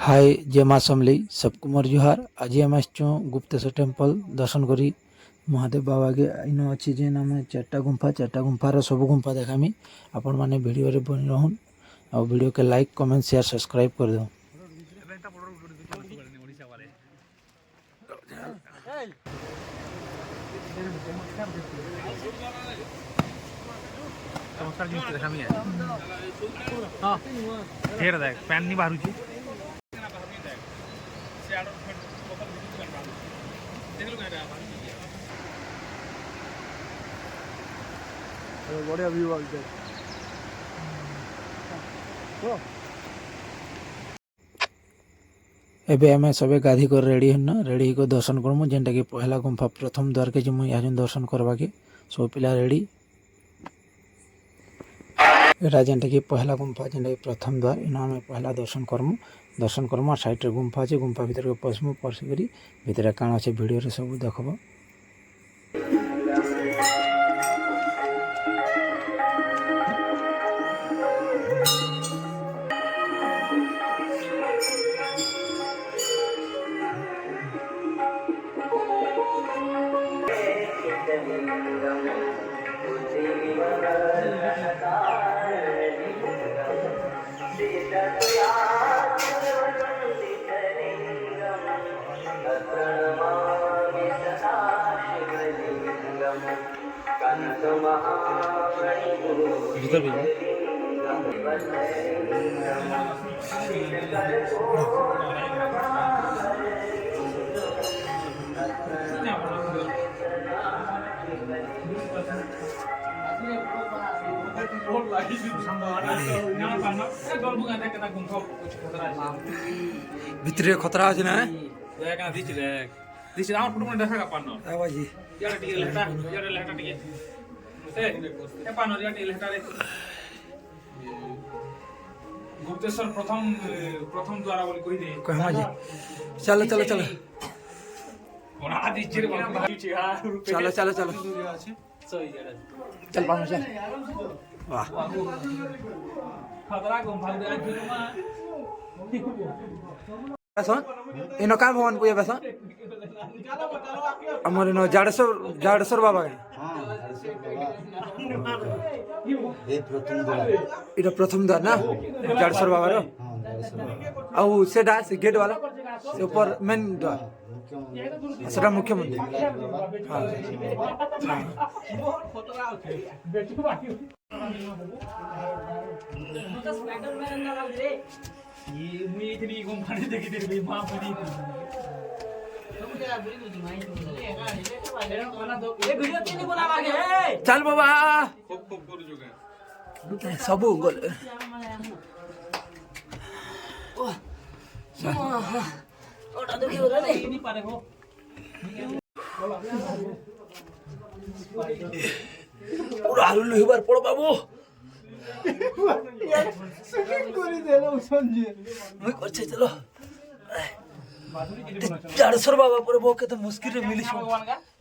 हाय जय माँ समलई सबको मोर जुहार। आज आम आसचु गुप्तेश्वर टेम्पल दर्शन करी महादेव बाबा के इन अच्छी जेन आम चार्टा गुंफार सब गुंफा देखामी आपण मैंने वीडियो रे बन रहून आ वीडियो के लाइक कमेंट शेयर सब्सक्राइब कर दो। चमत्कार जिनिस देखामी हाँ फेर देख पैन नहीं बाहरुची बढ़िया व्यू आ एबे आम सबे गाधी कर रेडी हन रेडी को दर्शन करमु जेनटा कि पहला गुंफा प्रथम द्वार के जमु यहाँ दर्शन करवा के सब पिला रेडी एटा जेनटा कि पहला गुंफा जेनटा कि प्रथम द्वार इन आम पहला दर्शन करमु साइड रे गुंफा अच्छे गुंफा भीतर के पशमु पशि भीतर काण अच्छे वीडियो रे सब देखब। भीतर भी भितर खतरा अच्छे ना बाजी गुप्तेश्वर प्रथम द्वारा बोली कहि दे कहमा जी चलो चलो चलो कोना दीजिए चलो चलो चलो चल पानो चल वाह खतरा गुंफा दे बेसन इन का भवन पूजा बेसन हमर इन जाडेश्वर बाबा के इटा प्रथम द्वार ना जाडेश्वर बाबा रो आउ सेटा से गेट वाला से ऊपर मेन द्वार सेटा मुख्य मंदिर ये मुई इतनी गुंफा नहीं देखी तेरी मां बड़ी चल बाबा खूब कर जोगा सबू गोल ओटा दुखी हो रहा नहीं पारे हो पूरा हालू लहिबार पड़ बाबू सेकंड करी देलो समझे मुई करछे चलो जाडेश्वर बाबा पर बो के तो मुश्किल रे मिली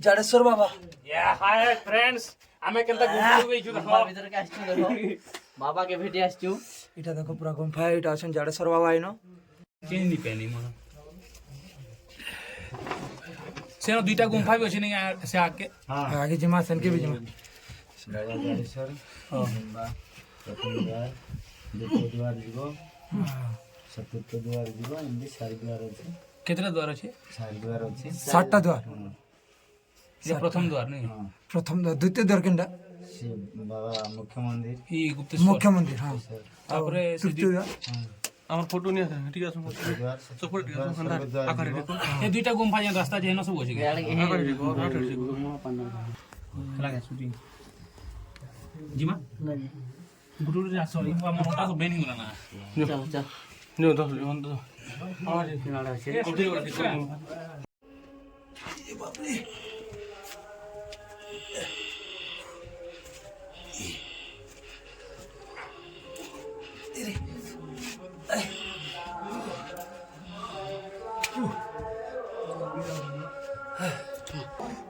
जाडेश्वर बाबा या हाय फ्रेंड्स हमें केनता गुंफा गई छु देखो भीतर के आछू देखो बाबा के भेटे आछू इटा देखो पूरा गुंफा इटा अछन जाडेश्वर बाबा आइनो चेंज नहीं पहनी मन सेनो दुईटा गुंफा भी अछि नहीं से आके आगे जमा सन के भी जमा जाडेश्वर प्रथम द्वार द्वितीय द्वार जीव चतुर्थ द्वार जीव एमती सारी द्वार अच्छे केतरा द्वार अछि सारी द्वार अच्छे 7टा द्वार ये प्रथम द्वार नहीं प्रथम द्वार द्वितीय द्वार केनटा से बाबा मुख्य मंदिर ई गुप्तेश्वर मुख्य मंदिर हां तापरे तृतीय द्वार আমার ফটো নিয়ে আসেন ঠিক আছে द्वार সফল ঠিক আছে আন্দার আকারে দেখো ये दुईटा गुंफा जे रास्ता जे न सब अछि আকারে দেখো আকারে দেখো लगा शूटिंग जीमा गुरु रे सॉरी हम मोटा तो बेनी होला ना चल चल নিও দাও অন্ত আরে किनारा আছে কবি করে দেখো ए बाप रे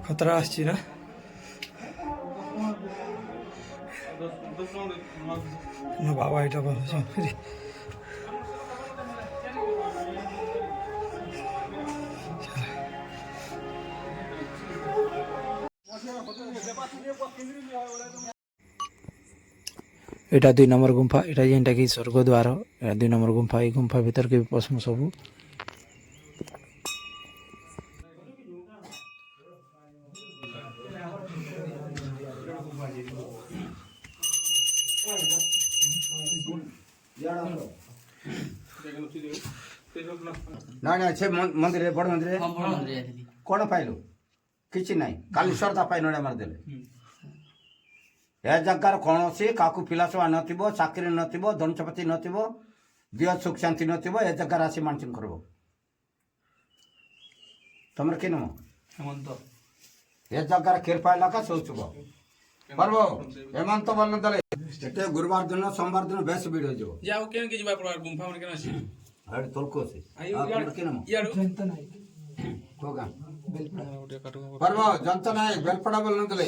खतरा आछी ना ना बाबा এটা বলো চল এটা 2 নম্বর গুম্ফা এটা যেটা কি স্বর্গদ্বার এটা 2 নম্বর গুম্ফা এই গুম্ফা ভিতর কে পশম সবু ନାଇଁ ନାଇଁ ସେ ମନ୍ଦିରରେ ବଡ଼ ମନ୍ଦିରରେ ହଁ ବଡ଼ ମନ୍ଦିର ଯାଇଥିଲି କ'ଣ ପାଇଲୁ କିଛି ନାହିଁ ଖାଲି ଶ୍ରଦ୍ଧା ପାଇଁ ନଡ଼ିଆ ମାରିଦେଲେ ଏ ଜାଗାର କୌଣସି କାହାକୁ ପିଲାଛୁଆ ନଥିବ ଚାକିରି ନଥିବ ଧନସମ୍ପତ୍ତି ନଥିବ ଦିହ ସୁଖ ଶାନ୍ତି ନଥିବ ଏ ଜାଗାରେ ଆସି ମାନସିଂ କରିବ ତମର କି ନମ ହେମନ୍ତ ଏ ଜାଗାରେ କ୍ଷୀର ପାଇଲା କା ଶୋଉଥିବ ପର୍ବ ହେମନ୍ତ ବର୍ଣ୍ଣ ଦେଲେ ଏତେ ଗୁରୁବାର ଦିନ ସୋମବାର ଦିନ ବେଶ ଭିଡ଼ ହେଇଯିବ ଯାଉ କେନ କି ଯିବା ପଡିବ ଗୁମ୍ଫା ମାନେ କେନ ଅଛି ଏଠି ତୋଲକୁ ଅଛି କି ନମ ଇଆଡୁ ତୋ ଗାଁ ପର୍ବ ଯନ୍ତ ନାହିଁ ବେଲପଡ଼ା ବୋଲ ନଦେଲେ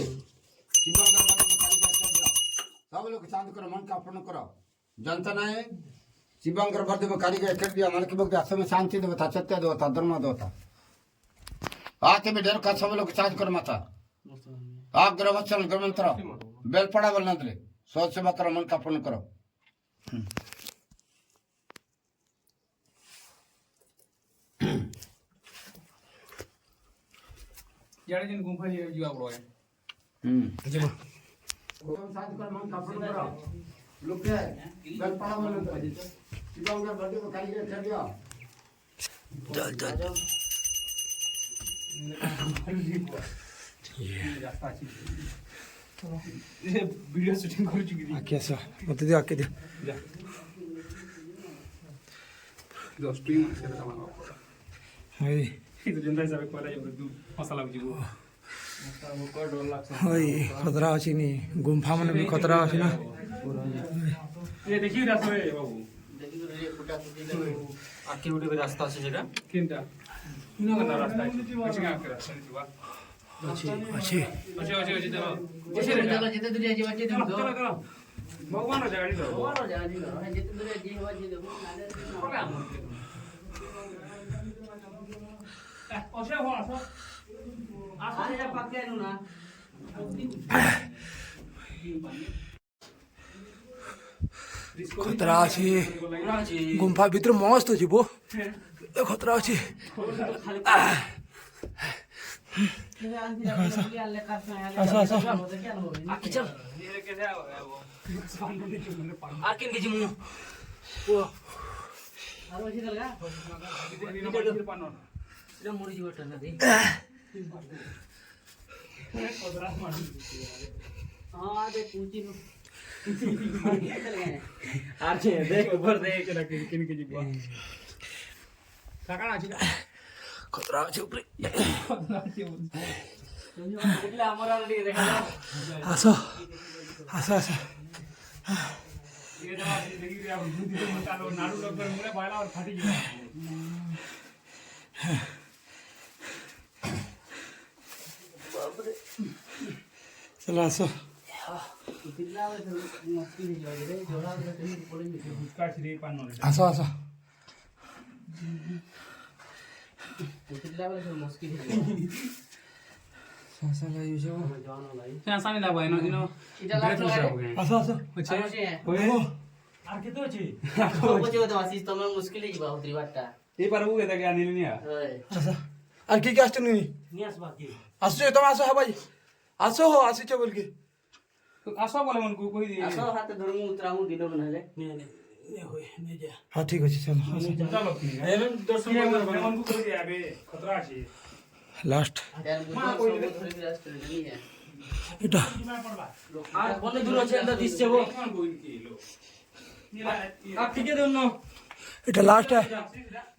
सब लोग शांत करो मन का अर्पण करो जनता ना है शिवंकर वर्देव कारिगर कर दिया मन के भक्त असम शांति देवता सत्य देवता धर्म देवता आते में डर का सब लोग शांत करो माता आप ग्रहवचन ग्रमंत्र बेलपड़ा बोलना दले सोच सेवा करो मन का अर्पण करो यार जिन गुम्फा ଯିବା ପଡିବ ଯିବ शांत करो मन का अर्पण करो लोग के बेलपड़ा बोलना दले शिवंकर वर्देव कारिगर कर दिया चल चल ରାସ୍ତା ଅଛି ଭିଡିଓ ସୁଟିଂ କରୁଛୁ କି ଆକେ ଆସ ମତେ ଦିଅ ଆକେ ଦିଅ ଷ୍ଟ୍ରିମ୍ ସେଟା ତମର ହଇ ଯେନ୍ତା ହିସାବରେ କହିଲା ଯେ ମସା ଲାଗୁଛି ଡର ଲାଗୁଛି ହଇ ଖତରା ଅଛି ନି ଗୁମ୍ଫା ମାନେ ବି ଖତରା ଅଛି ନା ଏ ଦେଖିକି ରାସ୍ତା ବାବୁ ଆଖି ଗୋଟେ ରାସ୍ତା ଅଛି ସେଟା କେନ୍ତା ଇନ କେନ୍ତା ରାସ୍ତା ଅଛି କିଛି ଗାଁ ରାସ୍ତା ଯିବା ଅଛି ଅଛି ଦେବ ଯେତେ ଦୂର ଯିବା ଯେ ଚଲ ଚଲ ଚଲ ଭଗବାନ ଜାଗା ଦି ଦେବ ଯେତେ ଦୂର ଯିବା ଯେ ଦେବ ଅସେ ଭଲ ଆସ ଆସ ପାଖେ ଆନୁ ନା ଖତରା ଅଛି ଗୁମ୍ଫା ଭିତରେ ମସ୍ତ ଅଛି ବୋ ଖତରା ଅଛି ଆସ ଆସ ଆଖି ଚଲ আর কেন কিছু মু আর ওই গলগা এটা মরি যাবে টানা দে हां दे पूंची नु আর যে দেখ উপর দেখ না কিন কি ଯିବ কাকা আছে ଖତରା ଅଛି ଉପରେ એટલે আমার আর ଟିକେ দেখা দাও ଆସ ଆସ ଆସ ये दवा देखि रे अब दूध दे मत आलो नाडू डॉक्टर मुरे बायला और फाटी गया चलो आस तिल्ला मस्ती नहीं लगे रे जोड़ा रे कहीं पड़े नहीं उसका श्री पानो रे आस आस तिल्ला वाले सब मस्ती नहीं सासा लाइव जो जानो भाई ସେ ଆସାନି ଲାଗ ଇନ ଇନ इटा लास्ट आस आस ଅଛି ଅଛି ଓଏ আর কেতে ଅଛି ପଛେ ତ ଆସିସ୍ ତମେ ମୁସ୍କିଲ ଯିବା ଉତରି ବାଟା ଏ ପାରବୁ କେତେ କେ ଆନିଲି ନିଆ ଓଏ आस আর কি কি আসছো নি নিয়াস বাকি আসছো তুমি আসো হ্যাঁ ভাই আসো হো আসিছো বল কি আস বলে মনকু কই দি ଆସ ହାତେ ଧରମୁ ଉତରାମୁ ଦିନ ବନାଲେ हाँ ठीक अच्छे चलो ଚାଲ ଏବେ ଦର୍ଶନ କରି ମନକୁ କଇ দি ଆବେ ଖତରା ଅଛି लास्ट यार मुझे सब धरि राष्ट्र नहीं है এটা আর বনে দূর আছে এটা দিচ্ছে গো আর ঠিকই দেন না এটা লাস্ট है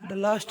এটা লাস্ট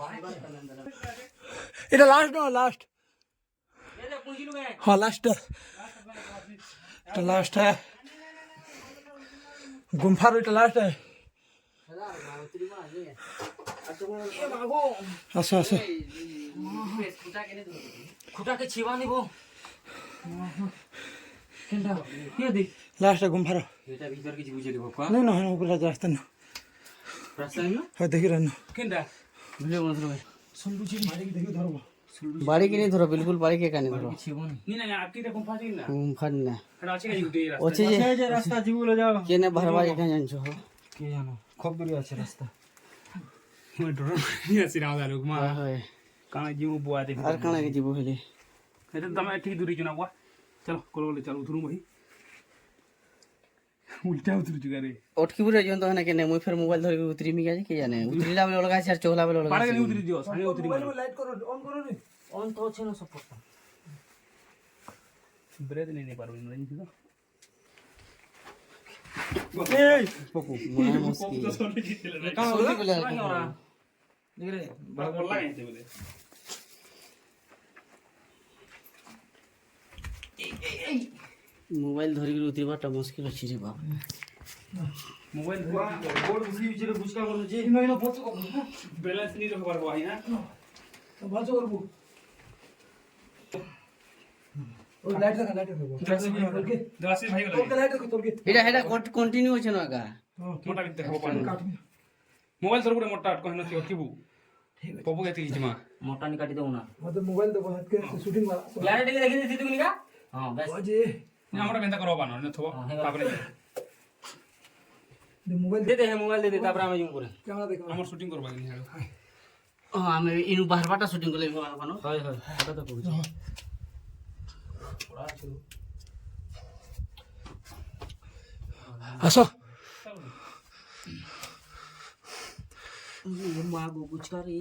বাই বাই কালেন্ডার এটা লাস্ট না লাস্ট এলে পুঁজিলু গে हाँ लास्ट है এটা লাস্ট है गुम्फा এটা লাস্ট है দাদা উতরি মা আগে আসো আসো খুঁটা কেনে দেব খুঁটাকে ছিবা নিব কেনটা কি দি लास्ट है गुम्फा এটা ভিতর কিছু বুঝে দেব কোয়া नहीं ना ऊपर रास्ता ना রাস্তা না हाँ देखी रहना কেনটা ভিডিও বন্ধ রে सब बुझी मारे की देखी धरबो বাড়ি কিনে ধরো বিলকুল বাড়ি কে কানে ধরো নি না আকি তে গুম্ফা দিন না গুম্ফার না এটা আছে কি গুটি রাস্তা আছে যে রাস্তা জীবলে যাও কেনে ভারবা এখানে জানছো কে জানো খুব দূরে আছে রাস্তা মই ডর নি আছে না দারুক মা হয় কানা জিউ বুয়া দে আর কানা কে জীব হইলে এটা দমে ঠিক দূরি জনা বুয়া চলো কোলে চলো উঠরু মহি উল্টা উতরু জুগারে অটকি পুরে জন তো না কেনে মুই ফের মোবাইল ধরে উতরি মি গেছে কে জানে উতরিলা বলে লগা আছে আর চহলা বলে লগা পারে আছে গেলি উতরি দিও সামনে উতরি মারো লাইট করো অন করো রে অন তো আছে না সব পড়তা ব্রেড নেই পারবি না জানিস তো এই পকু মনে মুশকিল সত্যি বলে দেখরে বড় বড় লাগে বলে মোবাইল ধরে উতরিবাটা মুশকিল আছে রে বাপ মোবাইল বোর্ড বুঝি বিচরে বুঝকা বলে যে ইনো ইনো ফটো কো ব্যালেন্স নি রাখবার বই না তো ভালো করব ও লাইট দেখো ওকে দাসি ভাই গলা ওকে লাইট দেখো তোকে এটা কন্টিনিউ আছে না আগা মোটা বিতে খাবো পানি মোবাইল ধরে পুরো মোটা কহিন কি অকিবু পপু গেতি কিমা মোটা নি কাটি দাও না মতে মোবাইল দেখো হাত কে শুটিং वाला ক্লারিটি দেখি দিছি তুমি নিকা হ্যাঁ বাস ওজে না আমরা বেন্তা করবা না না থবো তারপরে দে মোবাইল দে দে মোবাইল দে দে তারপরে আমি জুম করে ক্যামেরা দেখো আমার শুটিং করবা কি হালো আমি ইনু বারবারটা শুটিং করলে ভালো হয় হয় এটা তো কইছি আসো মা গো বুঝকারে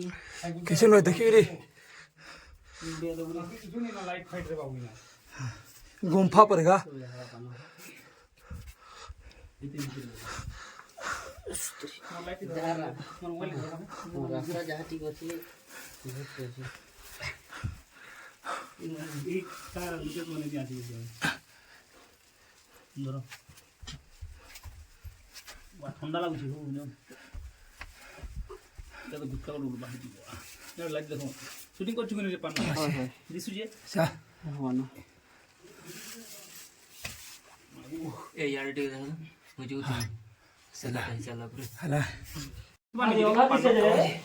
কিছু নয় দেখিবি রে শুনি না লাইট ফাইট রে বাবু না গুম্ফা পড়েগা রাস্তা যাহা ঠিক আছে এই তার ভিতর মনে দিয়ে আসি ধরো ঠান্ডা লাগুছে বুঝলো দেখো দুঃখা করে উঠবা দিব লাইট দেখো শুটিং করছো কিনা রে পান্না হয় হয় দিছু যে সা হওয়ানো এই ইয়ার ঠিক আছে বুঝু তুমি সেলা চালা পুরো হালা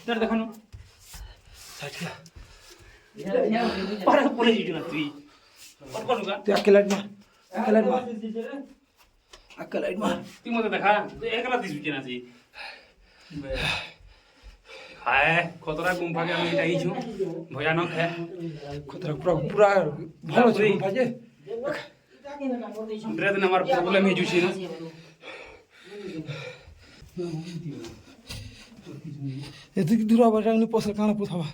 তার দেখানো পারা পড়ে জিতু না তুই আর কোনগা তুই আকে লাইট মার আকে লাইট মার তুই মতে দেখা তুই একলা দিছু যে না জি হায় কতটা গুম্ফাকে আমি যাইছু ভয়ানক হ্যাঁ খতরা পুরা পুরা ভালো আছে গুম্ফা যে ব্রেদ না আমার প্রবলেম হয়ে জুছি না এদিকে দূর আবার রাংনি পসর কানা পুথাবা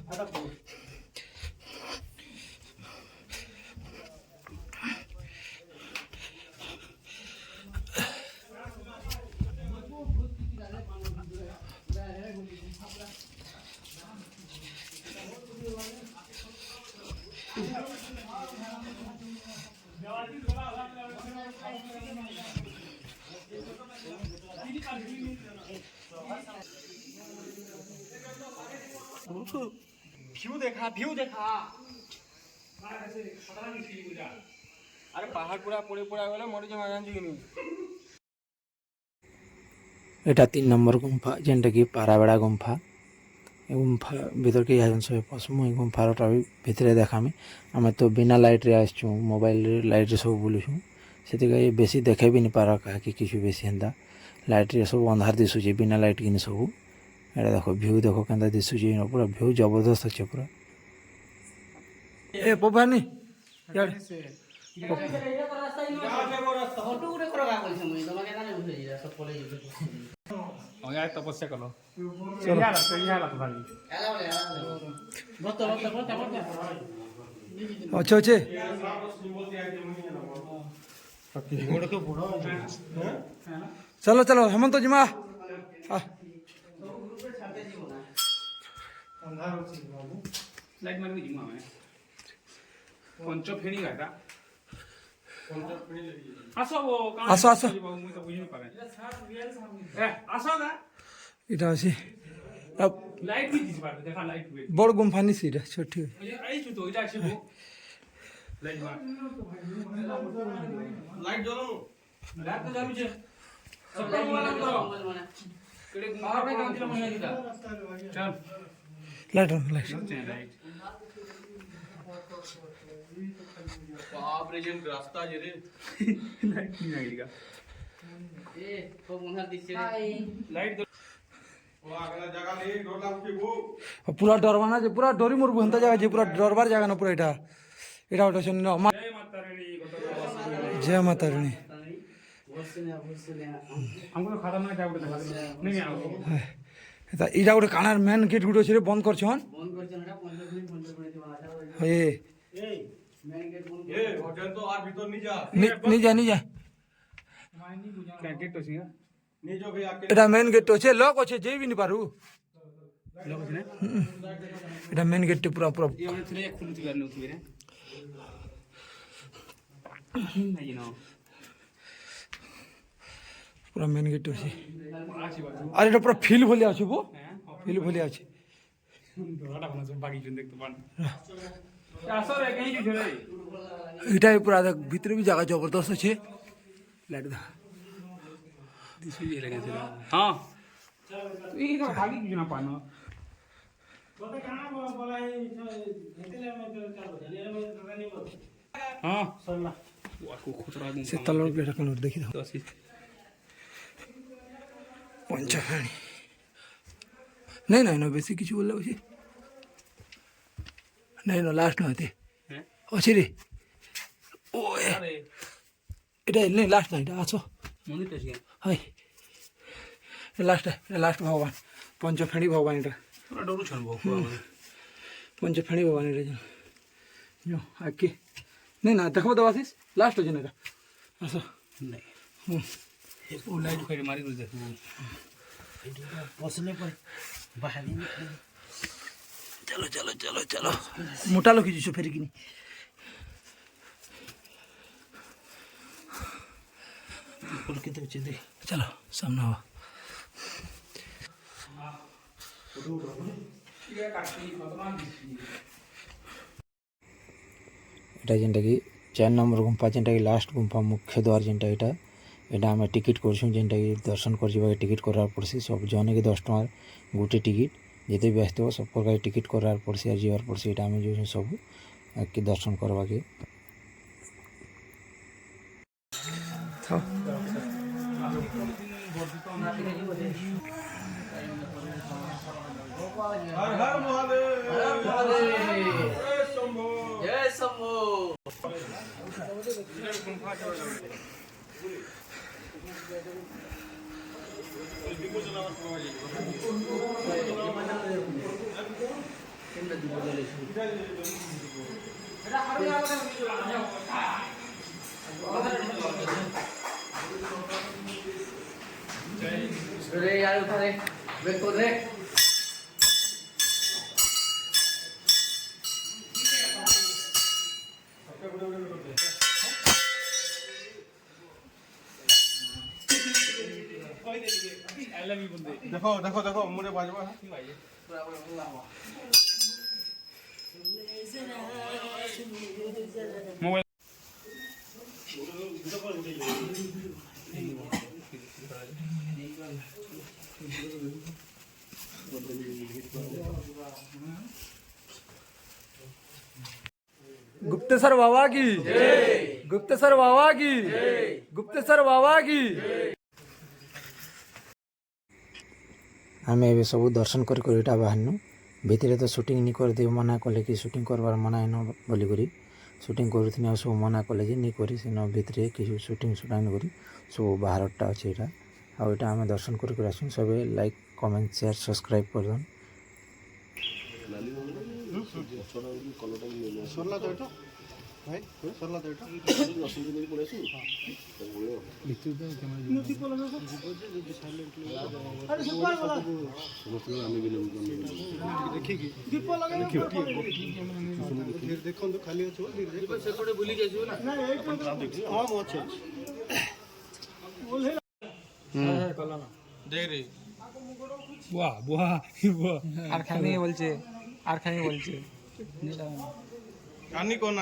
ভিউ দেখা আরে পাহাড় পুরা পড়ে পড়ে গেলে মরে যাওয়া জানছি কিনি এটা 3 নম্বর গুম্ফা যেটা কি পারাবেড়া গুম্ফা এই গুম্ফা ভিতরকে যাচ্ছেন সবাই পশমু এই গুম্ফারটা ভিতরে দেখামি আমি তো বিনা লাইটরে আসছু মোবাইল লাইটরে সব বুলুছু সেদিকে বেশি দেখে বি নি পারা কাকি কিছু বেশি হেন্তা লাইটরে সব ଅନ୍ধার দিশুছে বিনা লাইট কিনি সব এটা দেখো ভিউ দেখো কেনতা দিশুছে পুরা ভিউ জবরদস্ত আছে পুরা এ পবানি ইয়ার ফটো করে করো গা কইছে মই তোমাকে জানে বুঝে যা সব পড়ে যাবে ওয়া তপস্যা করো চলো ইয়ালা তো ভাই এলা বলে বত আচ্ছা আচ্ছা চলো চলো হেমন্ত জিমা লাইট মারবি জিমা আমি পঞ্চ ফেনি গাটা আসো আসো, আসো। মুই তো বুঝি পারে আসো না এটা আছে লাইট भी দিছি পারবে দেখা লাইট भी বড় গুম্ফা নিছি এটা ছোট আইছু তো এটা আছে লাইট মার লাইট জ্বলো লাইট তো জ্বলুছে সকাল বেলা করো কেড়ে পাহাড় पे काम दिला মনে দিলা চল লাইট লাইট লাইট बाप रे जेन रास्ता जे रे लाइट नहीं आएगा ए तो मुनहर दिसे लाइट पूरा डरवाना जे पूरा डरी मोर हेंता जगह जे पूरा डरबार जगह ना पूरा एटा एटा ओटा सुन जय माता रानी हमको तो खाता ना क्या बोलते नहीं आओ এটা এটা গোটে কানার মেন গেট গুলো ছিল বন্ধ করছন বন্ধ করছেন এটা 15 মিনিট দিবা আচ্ছা এ মেন গেট বন্ধ ए होटल तो আর ভিতর নি যা নি যা क्या गेट तो सिंगा নি जो भाई आके এটা মেন গেট আছে লক আছে যেই বি নি পারু लोग ने এটা মেন গেট পুরা পুরা ये हमने थोड़े खुली थी करने उठी रे नहीं ना পুরা মেন গেট আছে আর এটা পুরা ফিল ভলিয়া আছে বো ফিল ভলিয়া আছে डोराटा बना सब बाकी जन देखते पान আসো রে কहीं जो रे এটা পুরা দেখ ভিতরে বি জায়গা জবরদস্ত আছে লাইট দা दिसू ये लगे थे हां ये तो भागी क्यों ना पानो हां सल्ला को खुतरा दूं সে তলর বেটা কোন দেখি দাও तो असि পঞ্চফানি नहीं नहीं ना বেশি কিছু বললে বুঝি नहीं ना লাস্ট নয় তে हैं আছে রে ও अरे এটা নেই লাস্ট না এটা আছো मंदिर तो सिंगा হাই লাস্ট ভগবান পঞ্চফেণী ভগবান এটা थोड़ा डरू छन बो পঞ্চফেণী ভগবান এটা जो आके नहीं ना देखो दवा सिस लास्ट हो जाने का अच्छा नहीं वो लाइट फेर मारी दे বসলে পরে বাহারি चलो चलो चलो चलो मोटा लोग जो फेर कि পুরো কেটে হচ্ছে দে चलो सामने आओ এটা যেটাকি 4 নম্বর গুম্ফা যেটাকি লাস্ট গুম্ফা মুখ্য দ্বার যেটা এটা এটা আমি টিকিট করছুঁ যেটাকি দর্শন করবাকে টিকিট করার পড়ছি সব জনকে 10 টাকার গোটে টিকিট যেতে ব্যস্ত সব প্রকার টিকিট করার পড়ছি আর যাওয়ার পড়ছি এটা আমি যাচ্ছি সব কি দর্শন করবাকে हर हर महादेव জয় শম্ভু রে यार उठा रे वेट कर रे देखो देखो देखो मुरे बाजवा मोबाइल गुप्तेश्वर बाबा की गुप्तेश्वर बाबा की गुप्तेश्वर बाबा की आम ए सब दर्शन कर बाहर भितर तो शूटिंग नहीं करदे मना कले कि शूटिंग करवार मना है बोलिक शूटिंग करूँ सब मना कले नहीं करी भितर किसी शूटिंग शूटांग करी सब बाहरटा अच्छे यहाँ आईटा आम दर्शन कर आसू सब लाइक कमेंट शेयर सब्सक्राइब कर दन देखो खाली ସେପଟେ ବୁଲି ଯାଇଛୁ ନା देख रे बुआ बुआ बुआ আর খানি বলছে কানি কোন